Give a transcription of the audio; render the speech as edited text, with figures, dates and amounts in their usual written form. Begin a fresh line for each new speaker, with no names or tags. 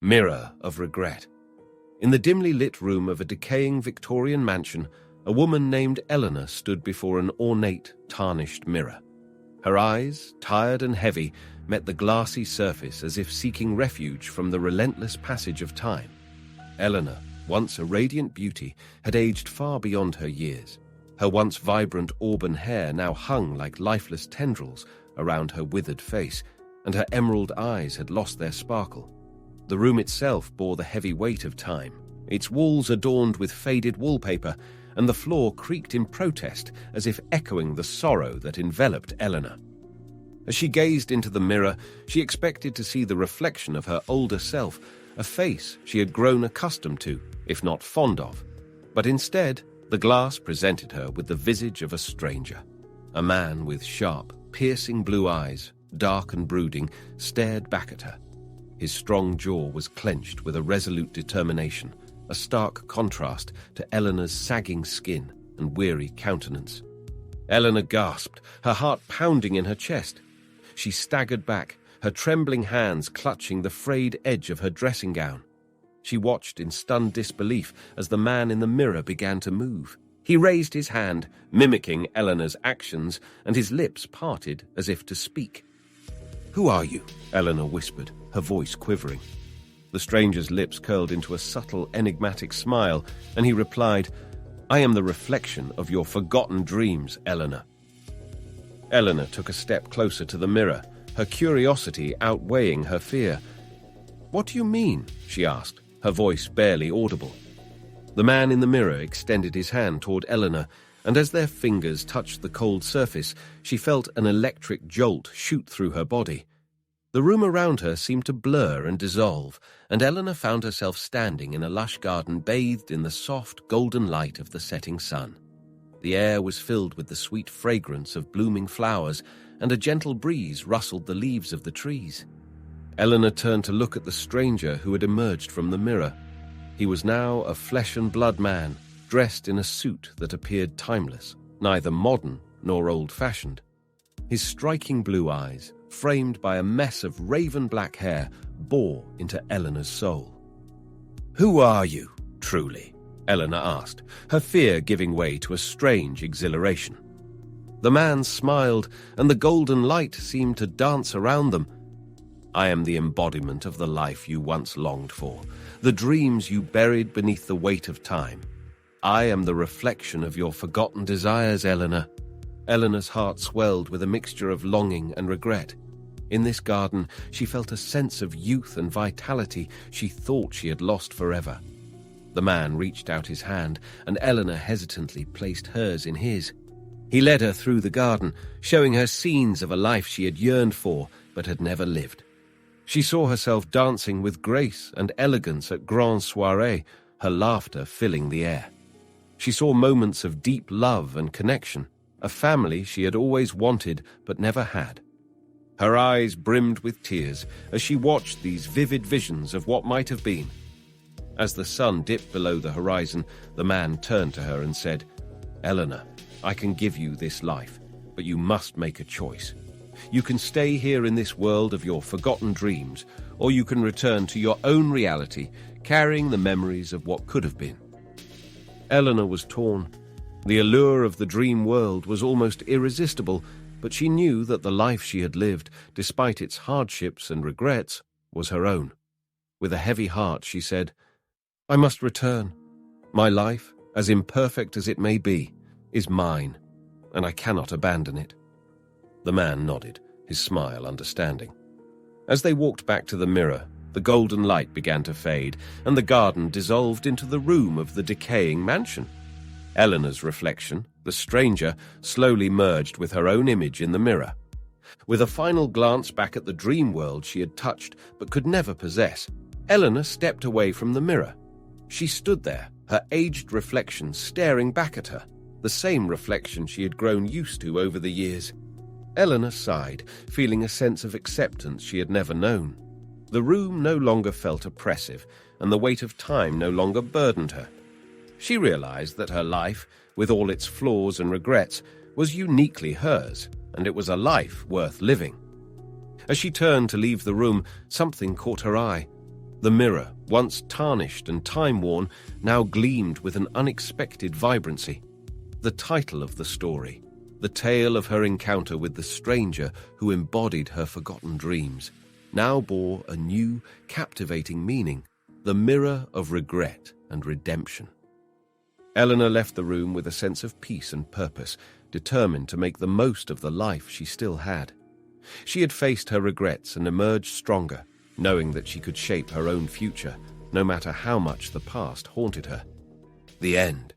Mirror of regret. In the dimly lit room of a decaying Victorian mansion, a woman named Eleanor stood before an ornate, tarnished mirror. Her eyes, tired and heavy, met the glassy surface as if seeking refuge from the relentless passage of time. Eleanor, once a radiant beauty, had aged far beyond her years. Her once vibrant auburn hair now hung like lifeless tendrils around her withered face, and her emerald eyes had lost their sparkle. The room itself bore the heavy weight of time, its walls adorned with faded wallpaper, and the floor creaked in protest as if echoing the sorrow that enveloped Eleanor. As she gazed into the mirror, she expected to see the reflection of her older self, a face she had grown accustomed to, if not fond of. But instead, the glass presented her with the visage of a stranger. A man with sharp, piercing blue eyes, dark and brooding, stared back at her. His strong jaw was clenched with a resolute determination, a stark contrast to Eleanor's sagging skin and weary countenance. Eleanor gasped, her heart pounding in her chest. She staggered back, her trembling hands clutching the frayed edge of her dressing gown. She watched in stunned disbelief as the man in the mirror began to move. He raised his hand, mimicking Eleanor's actions, and his lips parted as if to speak. "Who are you?" Eleanor whispered, her voice quivering. The stranger's lips curled into a subtle, enigmatic smile, and he replied, "I am the reflection of your forgotten dreams, Eleanor." Eleanor took a step closer to the mirror, her curiosity outweighing her fear. "What do you mean?" she asked, her voice barely audible. The man in the mirror extended his hand toward Eleanor, and as their fingers touched the cold surface, she felt an electric jolt shoot through her body. The room around her seemed to blur and dissolve, and Eleanor found herself standing in a lush garden bathed in the soft, golden light of the setting sun. The air was filled with the sweet fragrance of blooming flowers, and a gentle breeze rustled the leaves of the trees. Eleanor turned to look at the stranger who had emerged from the mirror. He was now a flesh-and-blood man, dressed in a suit that appeared timeless, neither modern nor old-fashioned. His striking blue eyes, framed by a mess of raven-black hair, bore into Eleanor's soul. "Who are you, truly?" Eleanor asked, her fear giving way to a strange exhilaration. The man smiled, and the golden light seemed to dance around them. "I am the embodiment of the life you once longed for, the dreams you buried beneath the weight of time. I am the reflection of your forgotten desires, Eleanor." Eleanor's heart swelled with a mixture of longing and regret. In this garden, she felt a sense of youth and vitality she thought she had lost forever. The man reached out his hand, and Eleanor hesitantly placed hers in his. He led her through the garden, showing her scenes of a life she had yearned for but had never lived. She saw herself dancing with grace and elegance at grand soirées, her laughter filling the air. She saw moments of deep love and connection, a family she had always wanted but never had. Her eyes brimmed with tears as she watched these vivid visions of what might have been. As the sun dipped below the horizon, the man turned to her and said, "Eleanor, I can give you this life, but you must make a choice. You can stay here in this world of your forgotten dreams, or you can return to your own reality, carrying the memories of what could have been." Eleanor was torn. The allure of the dream world was almost irresistible, but she knew that the life she had lived, despite its hardships and regrets, was her own. With a heavy heart, she said, "I must return. My life, as imperfect as it may be, is mine, and I cannot abandon it." The man nodded, his smile understanding. As they walked back to the mirror, the golden light began to fade, and the garden dissolved into the room of the decaying mansion. Eleanor's reflection, the stranger, slowly merged with her own image in the mirror. With a final glance back at the dream world she had touched but could never possess, Eleanor stepped away from the mirror. She stood there, her aged reflection staring back at her, the same reflection she had grown used to over the years. Eleanor sighed, feeling a sense of acceptance she had never known. The room no longer felt oppressive, and the weight of time no longer burdened her. She realized that her life, with all its flaws and regrets, was uniquely hers, and it was a life worth living. As she turned to leave the room, something caught her eye. The mirror, once tarnished and time-worn, now gleamed with an unexpected vibrancy. The title of the story, the tale of her encounter with the stranger who embodied her forgotten dreams, now bore a new, captivating meaning: the mirror of regret and redemption. Eleanor left the room with a sense of peace and purpose, determined to make the most of the life she still had. She had faced her regrets and emerged stronger, knowing that she could shape her own future, no matter how much the past haunted her. The end.